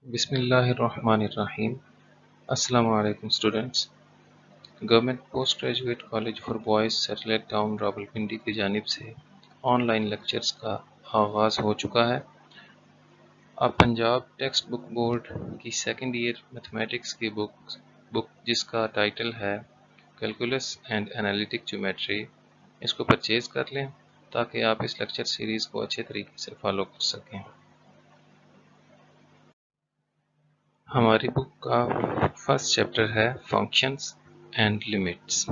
बिस्मिल्लाहिर्रहमानिर्रहीम। अस्सलामु अलैकुम students. Government post graduate college for boys satellite town Rawalpindi की जानिब से ऑनलाइन लेक्चर्स का आगाज़ हो चुका है। अब पंजाब टेक्स्ट बुक बोर्ड की सेकेंड ईयर मैथमेटिक्स की बुक जिसका टाइटल है कैलकुलस एंड एनालिटिक ज्योमेट्री, इसको परचेज़ कर लें ताकि आप इस लेक्चर सीरीज़ को अच्छे तरीके से फॉलो कर सकें। हमारी बुक का फर्स्ट चैप्टर है functions and limits.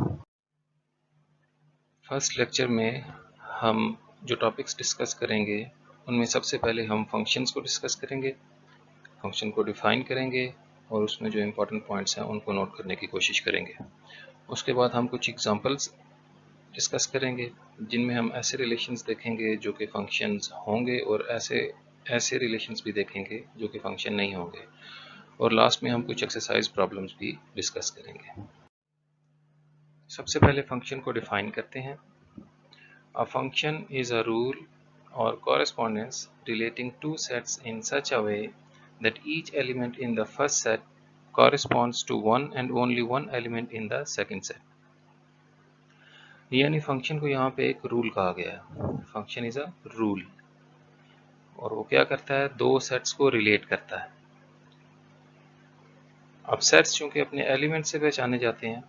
First lecture में हम जो टॉपिक्स डिस्कस करेंगे उनमें सबसे पहले हम फंक्शंस को डिस्कस करेंगे, फंक्शन को डिफाइन करेंगे और उसमें जो इम्पोर्टेंट पॉइंट्स हैं उनको नोट करने की कोशिश करेंगे। उसके बाद हम कुछ एग्जांपल्स डिस्कस करेंगे जिनमें हम ऐसे रिलेशंस देखेंगे जो कि फंक्शंस होंगे और ऐसे रिलेशंस भी देखेंगे जो कि फंक्शन नहीं होंगे, और लास्ट में हम कुछ एक्सरसाइज प्रॉब्लम्स भी डिस्कस करेंगे। सबसे पहले फंक्शन को डिफाइन करते हैं। A function is a rule or correspondence relating two sets in such a way that each element in the first set corresponds to one and only one element in the second set। यानी function को यहाँ पे एक rule कहा गया है। Function is a rule और वो क्या करता है, दो सेट्स को रिलेट करता है। अब सेट्स चूंकि अपने एलिमेंट से पहचाने जाते हैं,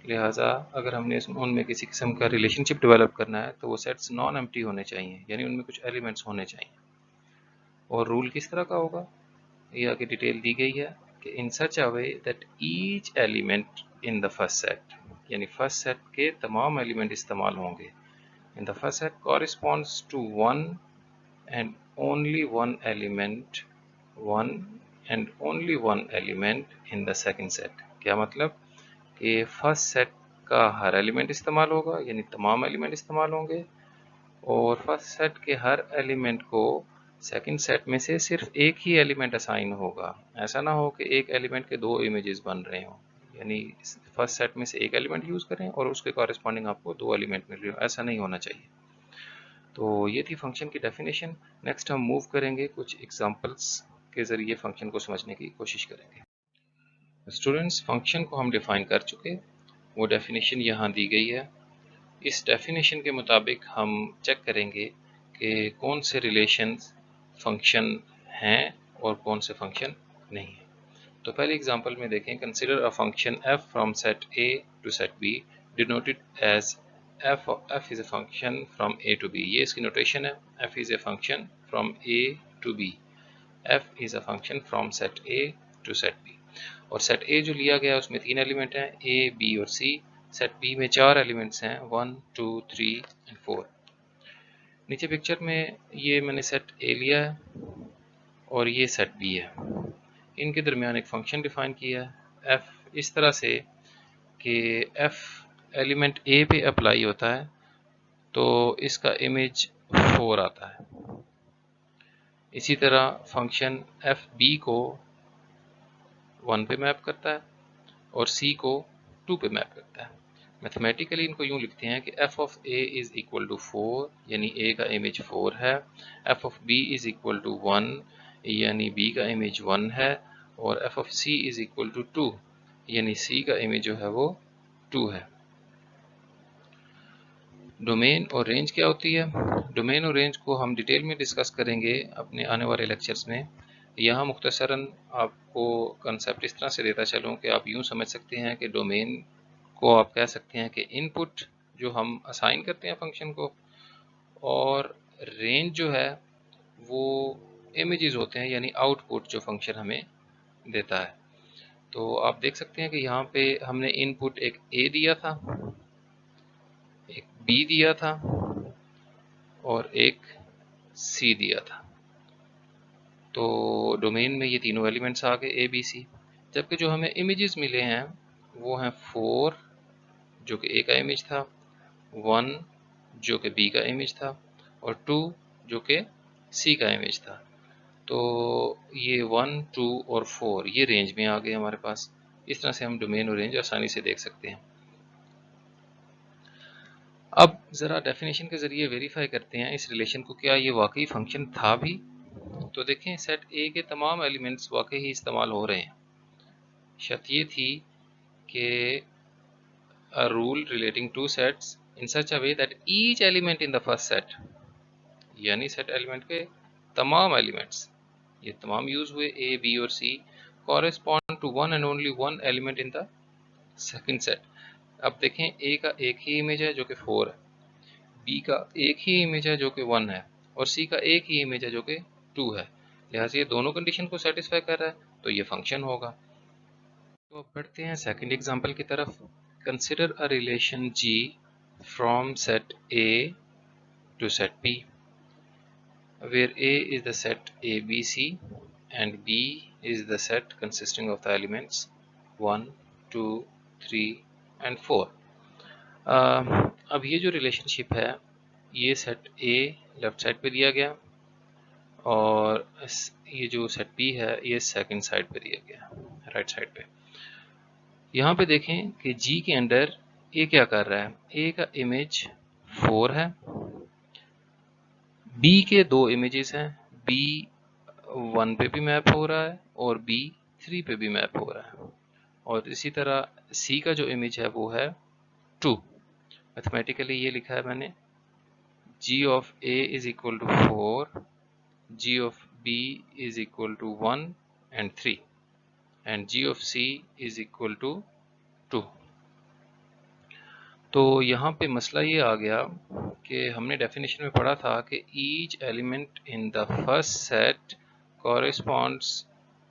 लिहाजा अगर हमने उनमें किसी किस्म का रिलेशनशिप डेवलप करना है तो वो सेट्स नॉन एम्प्टी होने चाहिए, यानी उनमें कुछ एलिमेंट्स होने चाहिए। और रूल किस तरह का होगा ये आगे डिटेल दी गई है कि in such a way that each element in the first set, यानी फर्स्ट सेट के तमाम एलिमेंट इस्तेमाल होंगे। In the first set corresponds to one and only one element, one and only one element in the second set. क्या मतलब कि first set का हर एलिमेंट इस्तेमाल होगा, यानी तमाम एलिमेंट इस्तेमाल होंगे, और फर्स्ट सेट के हर एलिमेंट को सेकंड सेट में से सिर्फ एक ही एलिमेंट असाइन होगा। ऐसा ना हो कि एक एलिमेंट के दो इमेजेस बन रहे हों, यानी फर्स्ट सेट में से एक एलिमेंट यूज करें और उसके कॉरेस्पॉन्डिंग आपको दो एलिमेंट मिल रहे हो, ऐसा नहीं होना चाहिए। तो ये थी फंक्शन की डेफिनेशन। नेक्स्ट हम मूव करेंगे, कुछ एग्जांपल्स के जरिए फंक्शन को समझने की कोशिश करेंगे। स्टूडेंट्स, फंक्शन को हम डिफाइन कर चुके, वो डेफिनेशन यहाँ दी गई है। इस डेफिनेशन के मुताबिक हम चेक करेंगे कि कौन से रिलेशंस फंक्शन हैं और कौन से फंक्शन नहीं है। तो पहले एग्जांपल में देखें, consider a function f from set a to set b denoted as f is a function from a to b। ये इसकी नोटेशन है, f is a function from a to b, f is a function from set a to set b। और set a जो लिया गया है उसमें तीन एलिमेंट हैं, a, b और c। सेट b में चार एलिमेंट्स हैं, 1 2 3 एंड 4। नीचे पिक्चर में ये मैंने सेट a लिया है और ये सेट b है, इनके दरमियान एक फंक्शन डिफाइन किया है f इस तरह से कि f एलिमेंट a पे अप्लाई होता है तो इसका इमेज 4 आता है। इसी तरह फंक्शन f b को 1 पे मैप करता है और c को 2 पे मैप करता है। मैथमेटिकली इनको यूं लिखते हैं कि f of a is equal to 4, यानी a का इमेज 4 है, f of b is equal to 1, यानी b का इमेज 1 है, और f of c is equal to 2, यानी c का इमेज जो है वो 2 है। डोमेन और रेंज क्या होती है? डोमेन और रेंज को हम डिटेल में डिस्कस करेंगे अपने आने वाले लेक्चर्स में। यहाँ मुख्तसरन आपको कंसेप्ट इस तरह से देता चलूँ कि आप यूँ समझ सकते हैं कि डोमेन को आप कह सकते हैं कि इनपुट जो हम असाइन करते हैं फंक्शन को, और रेंज जो है वो इमेजेस होते हैं, यानी आउटपुट जो फंक्शन हमें देता है। तो आप देख सकते हैं कि यहाँ पे हमने इनपुट एक a दिया था, एक b दिया था और एक c दिया था। तो डोमेन में ये तीनों एलिमेंट्स आ गए a b c, जबकि जो हमें इमेजेस मिले हैं वो हैं 4 जो कि a का इमेज था, 1 जो कि b का इमेज था और 2 जो कि c का इमेज था। तो ये 1 2 और 4 ये रेंज में आ गए हमारे पास। इस तरह से हम डोमेन और रेंज आसानी से देख सकते हैं। अब ज़रा डेफिनेशन के ज़रिए वेरीफाई करते हैं इस रिलेशन को, क्या ये वाकई फंक्शन था भी तो देखें सेट ए के तमाम एलिमेंट्स वाकई ही इस्तेमाल हो रहे हैं। शर्त ये थी कि a rule relating to sets in such a way that each element in the first set, यानी सेट एलिमेंट के तमाम एलिमेंट्स, ये तमाम यूज हुए ए बी और सी, correspond to one and only one element in the second set। अब देखें ए का एक ही इमेज है जो कि 4 है, बी का एक ही इमेज है जो कि 1 है, और सी का एक ही इमेज है जो कि 2 है। लिहाजा ये दोनों कंडीशन को सेटिस्फाई कर रहा है, तो ये फंक्शन होगा। तो अब बढ़ते हैं सेकंड एग्जांपल की तरफ। Consider a relation g from set A to set B, where A is the set ABC and B is the set consisting of the elements 1, 2, 3 and 4। अब ये जो रिलेशनशिप है, ये सेट A लेफ्ट साइड पे दिया गया और ये जो सेट B है ये सेकंड साइड पे दिया गया, राइट साइड पे। यहाँ पे देखें कि G के अंदर A क्या कर रहा है, A का इमेज 4 है, B के दो इमेजेस हैं, B 1 पे भी मैप हो रहा है और B 3 पे भी मैप हो रहा है, और इसी तरह C का जो इमेज है वो है 2। मैथमेटिकली ये लिखा है मैंने, G of A is equal to 4, G of B is equal to 1 and 3 and G of C is equal to 2। तो यहाँ पे मसला ये आ गया कि हमने डेफिनेशन में पढ़ा था कि each element in the first set corresponds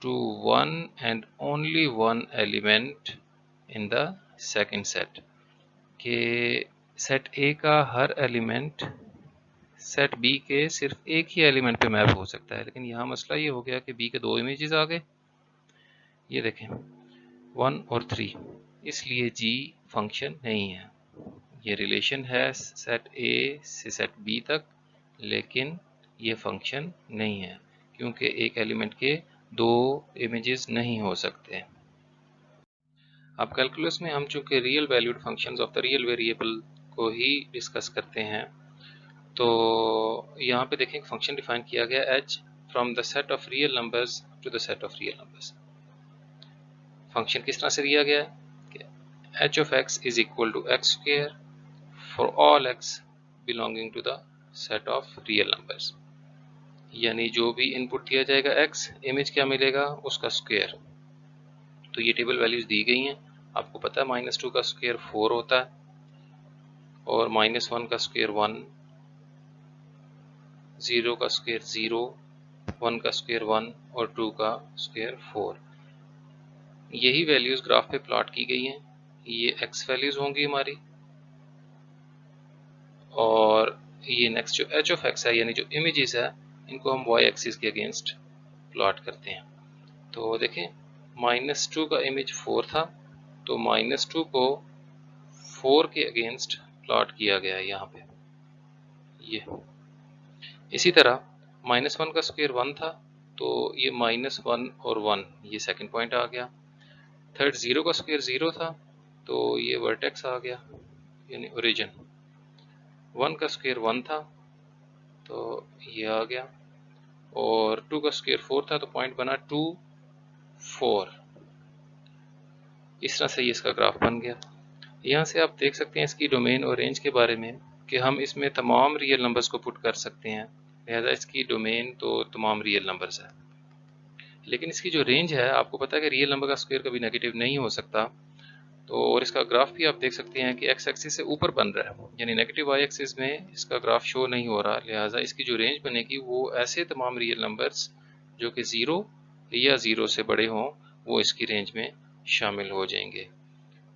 to one and only one element in the second set, कि सेट ए का हर एलिमेंट सेट बी के सिर्फ एक ही एलिमेंट पे मैप हो सकता है। लेकिन यहाँ मसला ये हो गया कि बी के दो इमेजेस आ गए, ये देखें 1 और 3, इसलिए जी फंक्शन नहीं है। ये रिलेशन है सेट ए से सेट बी तक, लेकिन ये फंक्शन नहीं है क्योंकि एक एलिमेंट के दो इमेजेस नहीं हो सकते। अब कैलकुलस में हम चूंकि real valued functions of the real variable को ही डिस्कस करते हैं, तो यहाँ पे देखें फंक्शन डिफाइन किया गया h from the set of real numbers to the set of real numbers. Function किस तरह से दिया गया है, h of x is equal to x square for all x belonging to the set of real numbers, यानी जो भी input दिया जाएगा x, इमेज क्या मिलेगा उसका स्क्वायर। तो ये टेबल वैल्यूज दी गई हैं, आपको पता है -2 का स्क्वायर 4 होता है और -1 का स्क्वायर 1, 0 का स्क्वायर 0, 1 का स्क्वायर 1 और 2 का स्क्वायर 4। यही वैल्यूज ग्राफ पे प्लॉट की गई हैं, ये x वैल्यूज होंगी हमारी, और ये नेक्स्ट जो h ऑफ x है यानी जो इमेजेस है इनको हम y एक्सिस के अगेंस्ट प्लॉट करते हैं। तो देखें -2 का इमेज 4 था, तो -2 को 4 के अगेंस्ट प्लॉट किया गया है यहाँ पे, ये। इसी तरह -1 का स्क्वायर 1 था, तो ये -1 और 1 ये सेकंड पॉइंट आ गया। थर्ड 0 का स्क्वायर 0 था, तो ये वर्टेक्स आ गया यानी ओरिजिन। 1 का स्क्वायर 1 था, तो ये आ गया, और 2 का स्क्वायर 4 था, तो पॉइंट बना 2, 4। इस तरह से ये इसका ग्राफ बन गया। यहाँ से आप देख सकते हैं इसकी डोमेन और रेंज के बारे में कि हम इसमें तमाम रियल नंबर्स को पुट कर सकते हैं, लिहाजा इसकी डोमेन तो तमाम रियल नंबर्स है। लेकिन इसकी जो रेंज है, आपको पता है कि रियल नंबर का स्क्वायर कभी नेगेटिव नहीं हो सकता, तो और इसका ग्राफ भी आप देख सकते हैं कि एक्स एक्सिस से ऊपर बन रहा है, यानी नेगेटिव वाई एक्सिस में इसका ग्राफ शो नहीं हो रहा। लिहाजा इसकी जो रेंज बनेगी वो ऐसे तमाम रियल नंबर्स जो कि 0 या 0 से बड़े हों वो इसकी रेंज में शामिल हो जाएंगे।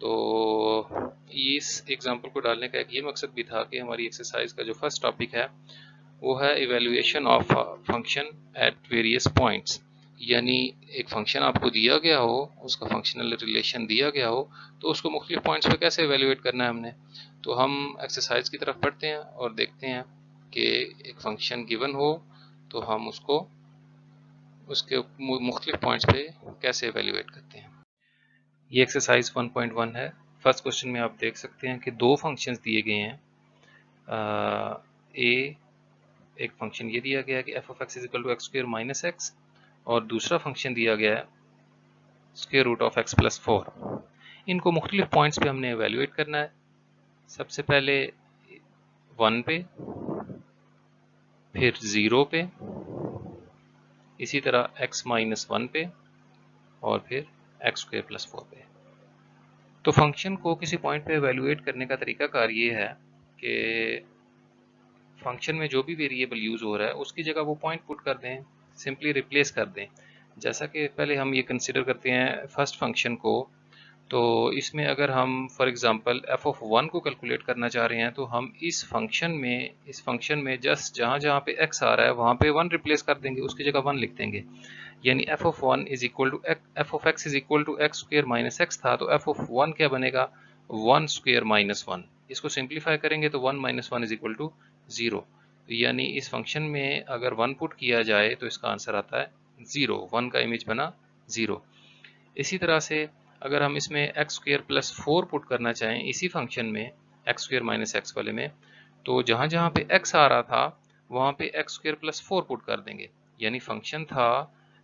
तो इस एग्जांपल को डालने का एक ये मकसद भी था कि हमारी एक्सरसाइज का जो फर्स्ट टॉपिक है वो है evaluation of function at various points, यानी एक फंक्शन आपको दिया गया हो, उसका फंक्शनल रिलेशन दिया गया हो, तो उसको मुख्तलिफ पॉइंट्स पे कैसे इवेल्युएट करना है हमने। तो हम एक्सरसाइज की तरफ पढ़ते हैं और देखते हैं कि एक फंक्शन गिवन हो तो हम उसको उसके मुख्तलिफ पॉइंट्स पे कैसे इवेल्युएट करते हैं। ये एक्सरसाइज 1.1 है। फर्स्ट क्वेश्चन में आप देख सकते हैं कि दो फंक्शंस दिए गए हैं, ए एक फंक्शन ये दिया गया है कि f of x is equal to x square minus x, और दूसरा फंक्शन दिया गया है square root of x plus 4। इनको मुख्तलिफ पॉइंट्स पे हमने एवेल्युएट करना है। सबसे पहले 1 पे, फिर 0 पे, इसी तरह x माइनस 1 पे, और फिर एक्स स्क्वायर प्लस 4 पे। तो फंक्शन को किसी पॉइंट पे एवेल्युएट करने का तरीकाकार ये है कि फंक्शन में जो भी वेरिएबल यूज हो रहा है उसकी जगह वो पॉइंट पुट कर दें, सिंपली रिप्लेस कर दें। जैसा कि पहले हम ये कंसिडर करते हैं फर्स्ट फंक्शन को, तो इसमें अगर हम फॉर एग्जांपल f ऑफ 1 को कैलकुलेट करना चाह रहे हैं तो हम इस फंक्शन में जस्ट जहाँ जहाँ पे x आ रहा है वहाँ पे 1 रिप्लेस कर देंगे, उसकी जगह 1 लिख देंगे। यानी f of 1 is equal to f of x is equal to x square minus x था, तो f ऑफ 1 क्या बनेगा, 1 स्क्वायर माइनस 1। इसको सिंप्लीफाई करेंगे तो 1 माइनस 1 इज इक्वल टू 0। यानी इस फंक्शन में अगर 1 पुट किया जाए तो इसका आंसर आता है 0, 1 का इमेज बना 0। इसी तरह से अगर हम इसमें एक्स स्क्वायर प्लस 4 पुट करना चाहें इसी फंक्शन में एक्स स्क्वायर माइनस एक्स वाले में, तो जहाँ जहाँ पे x आ रहा था वहाँ पे एक्स स्क्वायर प्लस 4 पुट कर देंगे। यानी फंक्शन था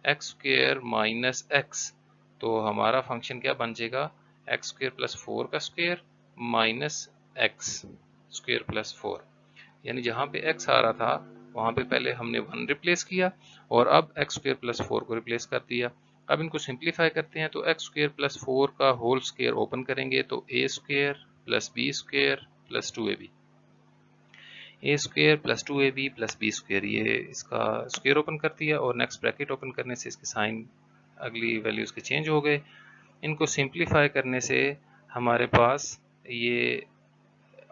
एक्स स्क्वायर माइनस एक्स, तो हमारा फंक्शन क्या बन जाएगा, एक्स स्क्वायर प्लस 4 का square minus x square plus 4। यानी जहाँ पे x आ रहा था वहाँ पे पहले हमने 1 रिप्लेस किया और अब एक्स स्क्वायर प्लस 4 को रिप्लेस कर दिया। अब इनको सिंप्लीफाई करते हैं तो एक्स स्क्वायर प्लस 4 का होल स्क्वायर ओपन करेंगे तो A square plus B square plus 2ab, A square plus 2ab plus B square, ये इसका स्क्वायर ओपन कर दिया और नेक्स्ट ब्रैकेट ओपन करने से इसके साइन अगली वैल्यूज के चेंज हो गए। इनको सिंप्लीफाई करने से हमारे पास ये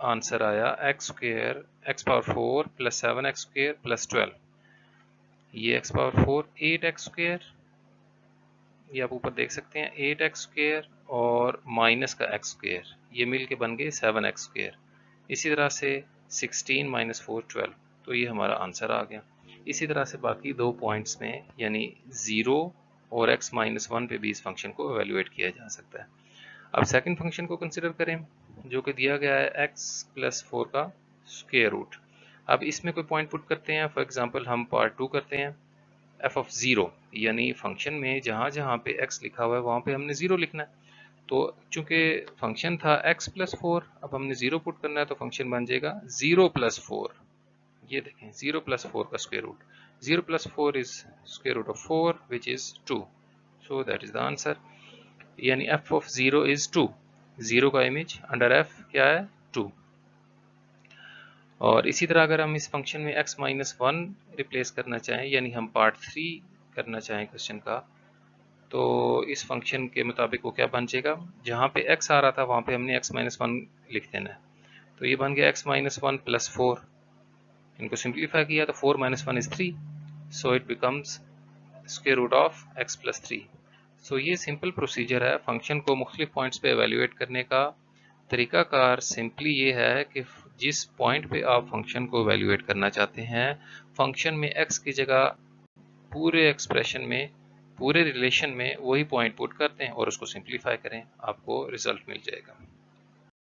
आंसर आया x square x power 4 plus 7x square plus 12। ये x पावर 4 8x स्क्वायर, ये आप ऊपर देख सकते हैं 8x स्क्वायर और माइनस का x स्क्वायर, ये मिल के बन गए 7x स्क्वायर। इसी तरह से 16 माइनस 4 12, तो ये हमारा आंसर आ गया। इसी तरह से बाकी दो पॉइंट्स में यानी 0 और x माइनस 1 पे भी इस फंक्शन को एवेल्युएट किया जा सकता है। अब सेकंड फंक्शन को कंसिडर करें जो कि दिया गया है x प्लस 4 का स्क्वायर रूट। अब इसमें कोई पॉइंट पुट करते हैं, फॉर एग्जांपल हम पार्ट 2 करते हैं f ऑफ 0, यानी फंक्शन में जहाँ जहाँ पे x लिखा हुआ है वहाँ पे हमने 0 लिखना है। तो चूंकि फंक्शन था x प्लस 4, अब हमने 0 पुट करना है तो फंक्शन बन जाएगा 0 प्लस 4। ये देखें 0 प्लस 4 का square root, 0 plus 4 is square root of 4 which is 2, so that is the answer. यानी f ऑफ 0 इज 2, 0 का इमेज अंडर f क्या है 2। और इसी तरह अगर हम इस फंक्शन में x माइनस 1 रिप्लेस करना चाहें, यानी हम पार्ट 3 करना चाहें क्वेश्चन का, तो इस फंक्शन के मुताबिक वो क्या बन जाएगा, जहाँ पे x आ रहा था वहाँ पे हमने x माइनस 1 लिख देना है। तो ये बन गया x माइनस 1 प्लस 4। इनको सिंप्लीफाई किया तो 4 minus 1 is 3, so it becomes square root of x plus 3। So ये सिंपल प्रोसीजर है फंक्शन को मुख्तलिफ पॉइंट्स पे एवेल्युएट करने का। तरीकाकार सिंपली ये है कि जिस पॉइंट पे आप फंक्शन को एवेल्युएट करना चाहते हैं, फंक्शन में x की जगह पूरे एक्सप्रेशन में, पूरे रिलेशन में वही पॉइंट पुट करते हैं और उसको सिंप्लीफाई करें, आपको रिजल्ट मिल जाएगा।